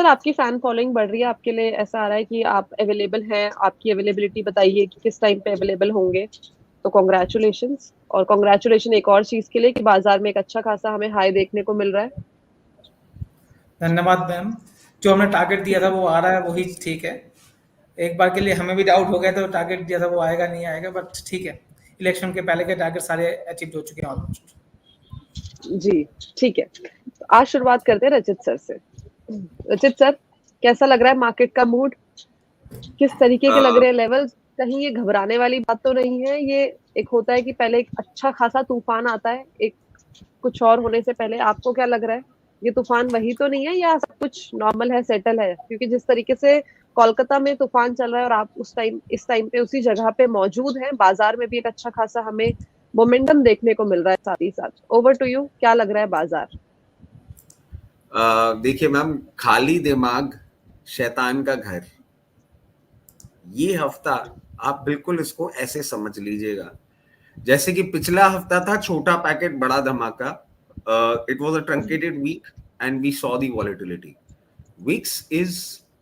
आपकी fan following बढ़ रही है, आपके लिए ऐसा आ रहा है कि आप अवेलेबल हैं, आपकी अवेलेबिलिटी बताइए कि किस टाइम पे अवेलेबल होंगे। तो कॉन्ग्रेचुलेशंस, और कॉन्ग्रेचुलेशन एक और चीज के लिए कि बाजार में एक अच्छा खासा हमें हाई देखने को मिल रहा है। धन्यवाद मैम। जो हमने टारगेट दिया था वो आ रहा है, वही ठीक है। एक बार के लिए हमें भी डाउट हो गया था, टारगेट दिया था वो आएगा नहीं आएगा, बट ठीक है। इलेक्शन के पहले के टारगेट सारे अचीव हो चुके हैं ऑलमोस्ट। जी, ठीक है। तो आज शुरुआत करते हैं रचित सर से। रचित सर, कैसा लग रहा है मार्केट का मूड? किस तरीके के लग अ, रहे हैं लेवल्स? कहीं ये घबराने वाली बात तो नहीं है? ये एक होता है कि पहले एक अच्छा खासा तूफान आता है, एक कुछ और होने से पहले। आपको क्या लग रहा है, ये तूफान वही तो नहीं है या सब कुछ नॉर्मल है, सेटल है? क्योंकि जिस तरीके से कोलकाता में तूफान चल रहा है और आप उस टाइम इस टाइम पे उसी जगह पे मौजूद हैं, बाजार में भी एक अच्छा खासा हमें मोमेंटम देखने को मिल रहा है। साथ ही साथ ओवर टू यू, क्या लग रहा है बाजार? देखिए मैम, खाली दिमाग शैतान का घर। ये हफ्ता आप बिल्कुल इसको ऐसे समझ लीजिएगा जैसे कि पिछला हफ्ता था छोटा पैकेट बड़ा धमाका। It was a truncated weekend we saw the volatility. VIX is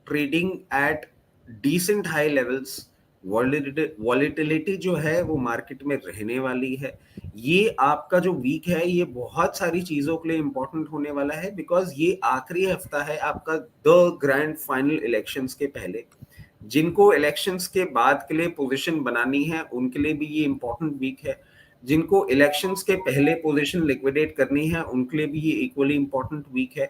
trading at decent high levels. Volatility जो है वो मार्केट में रहने वाली है। ये आपका जो वीक है ये बहुत सारी चीजों के लिए इंपॉर्टेंट होने वाला है, बिकॉज ये आखिरी हफ्ता है आपका द ग्रैंड फाइनल इलेक्शंस के पहले। जिनको इलेक्शंस के बाद के लिए पोजीशन बनानी है उनके लिए भी ये इंपॉर्टेंट वीक है। जिनको इलेक्शंस के पहले पोजीशन लिक्विडेट करनी है उनके लिए भी ये इक्वली इंपॉर्टेंट वीक है।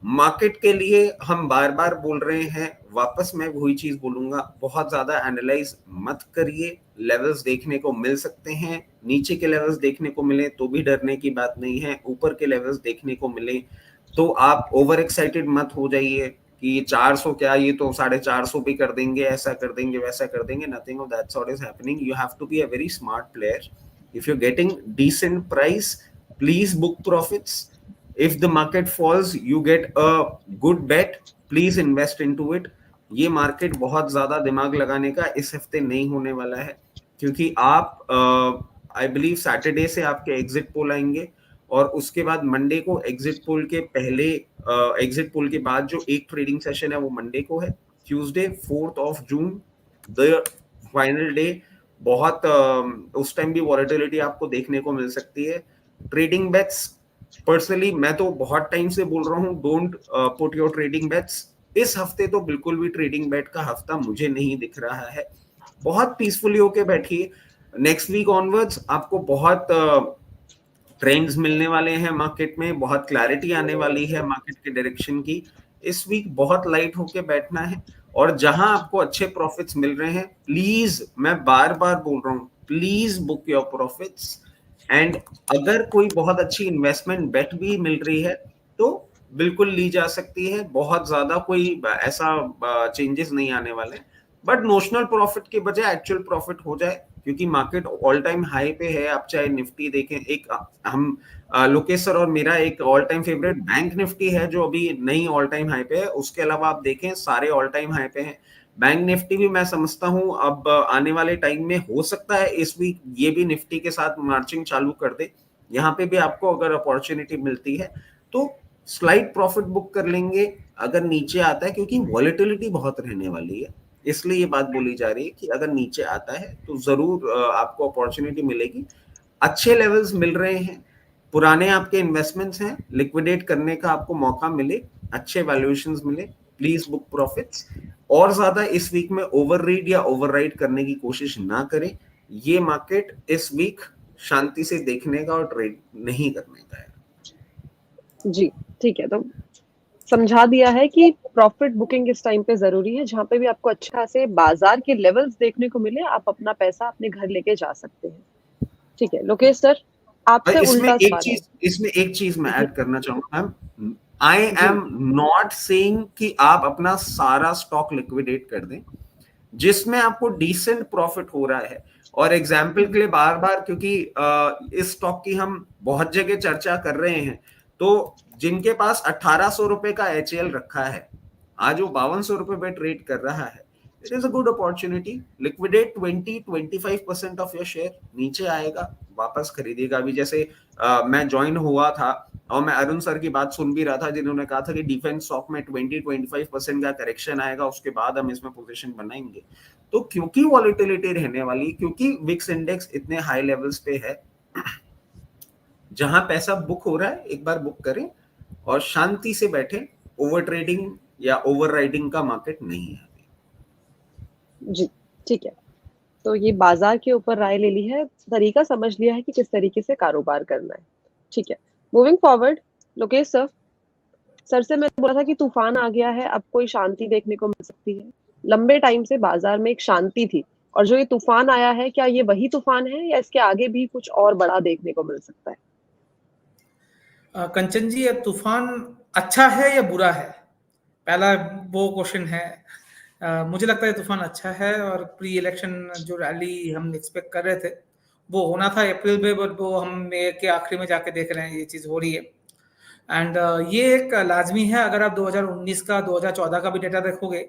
मार्केट के लिए हम बार बार बोल रहे हैं, वापस मैं वही चीज बोलूंगा, बहुत ज्यादा एनालाइज मत करिए। लेवल्स देखने को मिल सकते हैं, नीचे के लेवल्स देखने को मिले तो भी डरने की बात नहीं है, ऊपर के लेवल्स देखने को मिले तो आप ओवर एक्साइटेड मत हो जाइए कि ये 400 क्या, ये तो 450 भी कर देंगे, ऐसा कर देंगे वैसा कर देंगे। Nothing of that sort is happening. You have to be a very smart player. If you are getting decent price, please book profits. if the market falls you get a good bet, please invest into it। ये market बहुत ज्यादा दिमाग लगाने का इस हफ्ते नहीं होने वाला है, क्योंकि आप आई बिलीव सैटरडे से आपके एग्जिट पोल आएंगे और उसके बाद मंडे को एग्जिट पोल के पहले, एग्जिट पोल के बाद जो एक ट्रेडिंग सेशन है वो मंडे को है। Tuesday 4 June the final day. बहुत उस टाइम भी वॉलेटिलिटी आपको देखने को मिल सकती है। ट्रेडिंग बेट्स, पर्सनली मैं तो बहुत टाइम से बोल रहा हूँ, don't put your trading bets. इस हफ्ते तो बिल्कुल भी ट्रेडिंग बेट का हफ्ता मुझे नहीं दिख रहा है। बहुत पीसफुली होके बैठिए। नेक्स्ट वीक ऑनवर्ड्स आपको बहुत ट्रेंड्स मिलने वाले हैं मार्केट में, बहुत क्लैरिटी आने वाली है मार्केट के डायरेक्शन की। इस वीक बहुत लाइट होके बैठना है और जहां आपको अच्छे प्रॉफिट्स मिल रहे हैं, प्लीज, मैं बार बार बोल रहा हूं, please book your profits. And अगर कोई बहुत अच्छी इन्वेस्टमेंट बेट भी मिल रही है तो बिल्कुल ली जा सकती है। बहुत ज्यादा कोई ऐसा चेंजेस नहीं आने वाले, बट नोशनल प्रॉफिट के बजाय एक्चुअल प्रॉफिट हो जाए, क्योंकि मार्केट ऑल टाइम हाई पे है। आप चाहे निफ्टी देखें, एक हम लोकेश सर और मेरा एक all time favourite bank Nifty है जो अभी नई ऑल टाइम हाई पे है। उसके अलावा आप देखें सारे ऑल टाइम हाई पे हैं। बैंक निफ्टी भी मैं समझता हूं अब आने वाले टाइम में हो सकता है इस वीक ये भी निफ्टी के साथ मार्चिंग चालू कर दे। यहाँ पे भी आपको अगर अपॉर्चुनिटी मिलती है तो स्लाइड प्रॉफिट बुक कर लेंगे अगर नीचे आता है, क्योंकि वॉलेटिलिटी बहुत रहने वाली है। इसलिए ये बात बोली जा रही है कि अगर नीचे आता है तो जरूर आपको अपॉर्चुनिटी मिलेगी। अच्छे लेवल्स मिल रहे हैं, पुराने आपके इन्वेस्टमेंट्स हैं, लिक्विडेट करने का आपको मौका मिले, अच्छे वैल्यूएशंस मिले, प्लीज बुक प्रॉफिट्स। और ज्यादा इस वीक में ओवररीड या ओवरराइड करने की कोशिश ना करें। ये मार्केट इस वीक शांति से देखने का और ट्रेड नहीं करने का है। जी, ठीक है। तो समझा दिया है कि प्रॉफिट बुकिंग इस टाइम पे जरूरी है, जहां पे भी आपको अच्छे खासे बाजार के लेवल्स देखने को मिले, आप अपना पैसा अपने घर लेके जा सकते हैं। ठीक है लोकेश सर, आपसे उल्टा सवाल है। इसमें एक चीज मैं जी ऐड करना चाहूंगा मैम। आई जी। एम नॉट सेइंग कि आप अपना सारा स्टॉक लिक्विडेट कर दें जिसमें आपको डिसेंट प्रॉफिट हो रहा है। और एग्जाम्पल के लिए बार बार, क्योंकि इस स्टॉक की हम बहुत जगह चर्चा कर रहे हैं, तो जिनके पास 1800 रुपए का एचएल रखा है, आज वो 5200 रुपए पे ट्रेड कर रहा है, it is a good opportunity. Liquidate 20-25% of your share, नीचे आएगा वापस खरीदिएगा। अभी जैसे मैं ज्वाइन हुआ था और मैं अरुण सर की बात सुन भी रहा था जिन्होंने कहा था कि डिफेंस स्टॉक में 20-25% का करेक्शन आएगा, उसके बाद हम इसमें पोजीशन बनाएंगे। तो क्योंकि वॉलेटिलिटी रहने वाली, क्योंकि विक्स इंडेक्स इतने हाई लेवल्स पे है, जहां पैसा बुक हो रहा है एक बार बुक करें और शांति से बैठे। ओवर ट्रेडिंग या ओवर राइडिंग का मार्केट नहीं है जी, ठीक है। तो ये बाजार के ऊपर राय ले ली है, तरीका समझ लिया है कि किस तरीके से कारोबार करना है। ठीक है, moving forward, Lokesh sir, sir से मैंने बोला था कि तूफान आ गया है, अब कोई शांति देखने को मिल सकती है। लंबे टाइम से बाजार में एक शांति थी, और जो ये तूफान आया है, क्या ये वही तूफान है या इसके आगे भी कुछ और बड़ा देखने को मिल सकता है? कंचन जी, ये तूफान अच्छा है या बुरा है, पहला वो क्वेश्चन है। मुझे लगता है तूफान अच्छा है, और प्री इलेक्शन जो रैली हम एक्सपेक्ट कर रहे थे वो होना था अप्रैल में, बट वो हम मई के आखिरी में जाके देख रहे हैं ये चीज़ हो रही है। एंड ये एक लाजमी है। अगर आप 2019 का 2014 का भी डेटा देखोगे,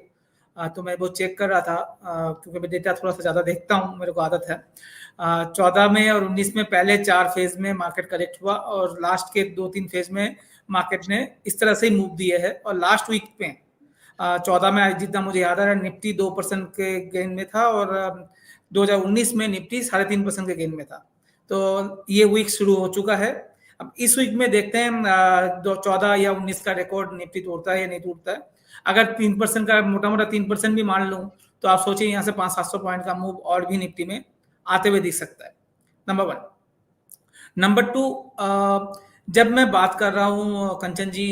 तो मैं वो चेक कर रहा था, क्योंकि मैं डेटा थोड़ा सा ज़्यादा देखता हूँ, मेरे को आदत है। 14 में और 19 में पहले 4 फेज में मार्केट करेक्ट हुआ, और लास्ट के 2-3 फेज में मार्केट ने इस तरह से ही मूव दिए है। और लास्ट वीक में 14 में जितना मुझे याद आ रहा है निफ्टी 2% के गेन में था, और 2019 में निफ्टी 3.5% के गेन में था। तो ये वीक शुरू हो चुका है। अब इस वीक में देखते हैं 14 या 19 का रिकॉर्ड निफ्टी तोड़ता है या नहीं तोड़ता है। अगर 3% का मोटा मोटा 3% भी मान लूं, तो आप सोचिए यहाँ से 500-700 पॉइंट का मूव और भी निफ्टी में आते हुए दिख सकता है। नंबर 1। नंबर 2, जब मैं बात कर रहा हूँ कंचन जी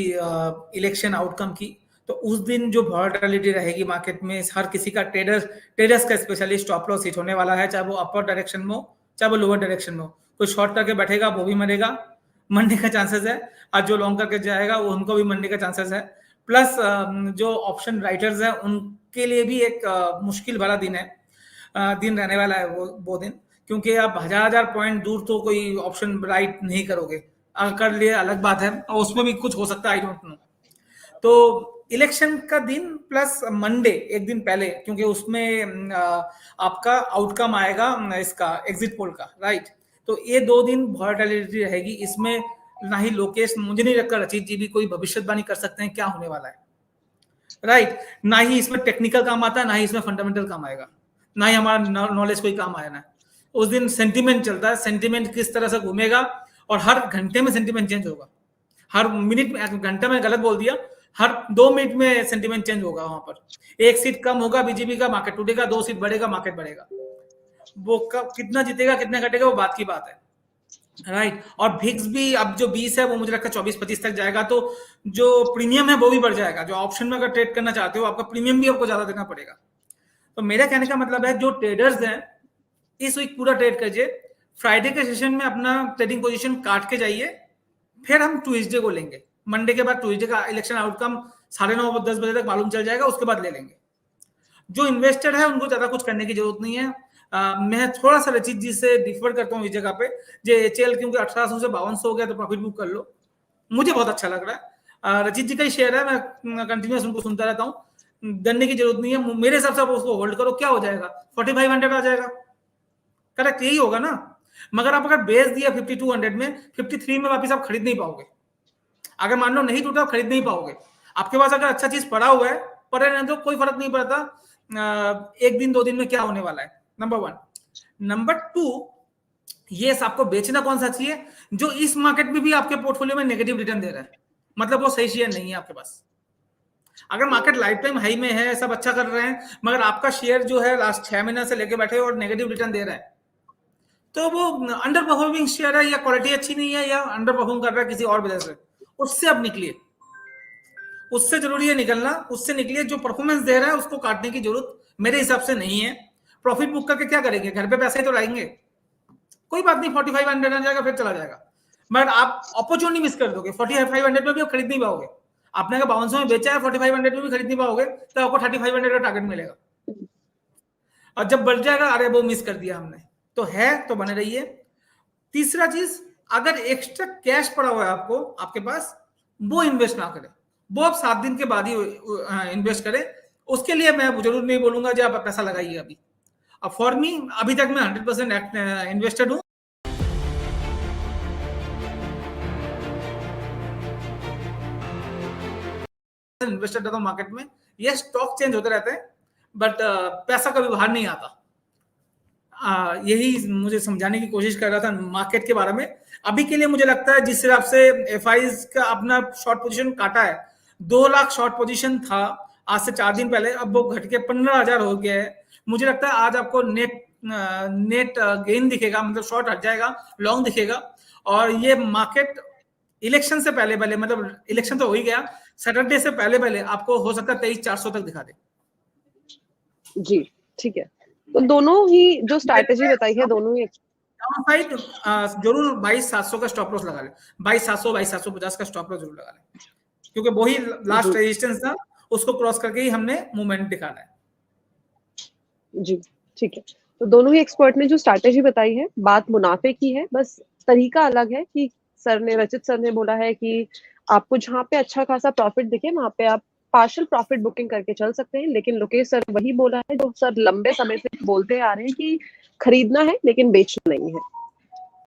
इलेक्शन आउटकम की, तो उस दिन जो वॉलेटिलिटी रहेगी मार्केट में, हर किसी का ट्रेडर्स का स्पेशली स्टॉप लॉस हिट होने वाला है, चाहे वो अपर डायरेक्शन में हो चाहे वो लोअर डायरेक्शन में हो। कोई शॉर्ट करके बैठेगा वो भी मरेगा, मरने का चांसेस है, और जो लॉन्ग करके जाएगा वो उनको भी मरने का चांसेस है। प्लस जो ऑप्शन राइटर्स हैं उनके लिए भी एक मुश्किल भरा दिन रहने वाला है वो दिन, क्योंकि आप 1000 पॉइंट दूर तो कोई ऑप्शन राइट नहीं करोगे, अगर कर लिए अलग बात है, और उसमें भी कुछ हो सकता है, आई डोंट नो। तो इलेक्शन का दिन प्लस मंडे एक दिन पहले, क्योंकि उसमें आपका आउटकम आएगा इसका एग्जिट पोल का, राइट। तो ये 2 दिन वॉलेटिलिटी रहेगी। इसमें ना ही लोकेश, मुझे नहीं लगता रचित जी भी कोई भविष्यवाणी कर सकते हैं क्या होने वाला है, राइट। ना ही इसमें टेक्निकल काम आता है, ना ही इसमें फंडामेंटल काम आएगा, ना ही हमारा नॉलेज कोई काम आया ना। उस दिन सेंटिमेंट चलता है, सेंटिमेंट किस तरह से घूमेगा, और हर घंटे में सेंटिमेंट चेंज होगा, हर मिनट में, घंटा में गलत बोल दिया, हर 2 मिनट में सेंटिमेंट चेंज होगा। वहां पर 1 सीट कम होगा बीजेपी का, मार्केट टूटेगा, 2 सीट बढ़ेगा, मार्केट बढ़ेगा। वो कितना जीतेगा कितना घटेगा वो बात की बात है, राइट। और भिक्स भी अब जो 20 है वो मुझे लगता है 24-25 तक जाएगा, तो जो प्रीमियम है वो भी बढ़ जाएगा। जो ऑप्शन में अगर ट्रेड करना चाहते हो, आपका प्रीमियम भी आपको ज्यादा देना पड़ेगा। तो मेरा कहने का मतलब है, जो ट्रेडर्स हैं इस वीक पूरा ट्रेड करिए, फ्राइडे के सेशन में अपना ट्रेडिंग पोजीशन काट के जाइए, फिर हम ट्यूसडे को लेंगे। मंडे के बाद ट्यूसडे का इलेक्शन आउटकम 9:30-10 बजे तक मालूम चल जाएगा, उसके बाद ले लेंगे। जो इन्वेस्टर है उनको ज्यादा कुछ करने की जरूरत नहीं है। मैं थोड़ा सा रचित जी से डिफर करता हूँ इस जगह पे, जो एचएल क्योंकि 1800 से 5200 हो गया तो प्रॉफिट बुक कर लो, मुझे बहुत अच्छा लग रहा है। रचित जी का ही शेयर है, मैं कंटिन्यूस उनको सुनता रहता हूँ, डरने की जरूरत नहीं है। मेरे हिसाब से आप उसको होल्ड करो, क्या हो जाएगा 4500 आ जाएगा, करेक्ट यही होगा ना। मगर आप अगर बेच दिया 5200 में, 53 में वापिस आप खरीद नहीं पाओगे। अगर मान लो नहीं टूटा, आप खरीद नहीं पाओगे। आपके पास अगर अच्छा चीज पड़ा हुआ है, पड़े नहीं तो कोई फर्क नहीं पड़ता 1 दिन 2 दिन में क्या होने वाला है, नंबर 1। नंबर 2, ये आपको बेचना कौन सा चाहिए, जो इस मार्केट में भी आपके पोर्टफोलियो में नेगेटिव रिटर्न दे रहा है, मतलब वो सही शेयर नहीं है आपके पास। अगर मार्केट लाइफ टाइम हाई में है, सब अच्छा कर रहे हैं, मगर आपका शेयर जो है लास्ट 6 महीने से लेके बैठे और नेगेटिव रिटर्न दे रहा है, तो वो अंडर परफॉर्मिंग शेयर है, या क्वालिटी अच्छी नहीं है, या अंडर परफॉर्म कर रहा है किसी और वजह से। उससे अब निकलिए, उससे जरूरी है निकलना, उससे निकलिए। जो परफॉर्मेंस दे रहा है उसको काटने की जरूरत मेरे हिसाब से नहीं है। प्रॉफिट बुक करके क्या करेंगे, घर पे पैसे तो लाएंगे, कोई बात नहीं, 4500 आ जाएगा, फिर चला जाएगा। मगर आप अपॉर्चुनिटी मिस कर दोगे, 4500 में भी आप खरीद नहीं पाओगे। आपने अगर 5200 में बेचा है, 4500 में भी खरीद नहीं पाओगे, तो आपको 3500 का टारगेट मिलेगा, और जब बढ़ जाएगा अरे वो मिस कर दिया हमने। तो है तो बने रहिए। तीसरा चीज, अगर एक्स्ट्रा कैश पड़ा हुआ है आपको, आपके पास, वो इन्वेस्ट ना करें, वो आप 7 दिन के बाद ही इन्वेस्ट करें। उसके लिए मैं जरूर नहीं बोलूंगा जो आप पैसा लगाइए अभी। अब फॉर मी, अभी तक मैं 100% इन्वेस्टेड हूं। इन्वेस्टर रहता हूँ मार्केट में, ये स्टॉक चेंज होते रहते हैं बट पैसा कभी बाहर नहीं आता। यही मुझे समझाने की कोशिश कर रहा था मार्केट के बारे में। अभी के लिए मुझे लगता है जिस हिसाब से एफआईज का अपना शॉर्ट पोजीशन काटा है, 2 लाख शॉर्ट पोजीशन था आज से 4 दिन पहले, अब वो घट के 15,000 हो गया है। मुझे लगता है आज आपको नेट गेन दिखेगा, मतलब शॉर्ट हट जाएगा, लॉन्ग दिखेगा। और ये मार्केट इलेक्शन से पहले पहले, मतलब इलेक्शन तो हो ही गया, सैटरडे से पहले पहले आपको हो सकता है 23,400 तक दिखा दे। जी ठीक है, तो दोनों ही जो स्ट्रैटेजी बताई है दोनों ही डाउनसाइड जरूर 22,700 का स्टॉप लॉस लगा ले, 22,700 22,750 का स्टॉप लॉस जरूर लगा ले, क्योंकि वही लास्ट रेजिस्टेंस था, उसको क्रॉस करके ही हमने मूवमेंट दिखाना है। जी ठीक है, तो दोनों ही एक्सपर्ट ने जो स्ट्रैटेजी बताई है, बात मुनाफे की है, बस तरीका अलग है कि रचित सर ने बोला है कि आपको जहाँ पे अच्छा खासा प्रॉफिट दिखे वहां पे आप पार्शियल प्रॉफिट बुकिंग करके चल सकते हैं। लेकिन लोकेश सर वही बोला है जो सर लंबे समय से बोलते आ रहे हैं कि खरीदना है लेकिन बेचना नहीं है।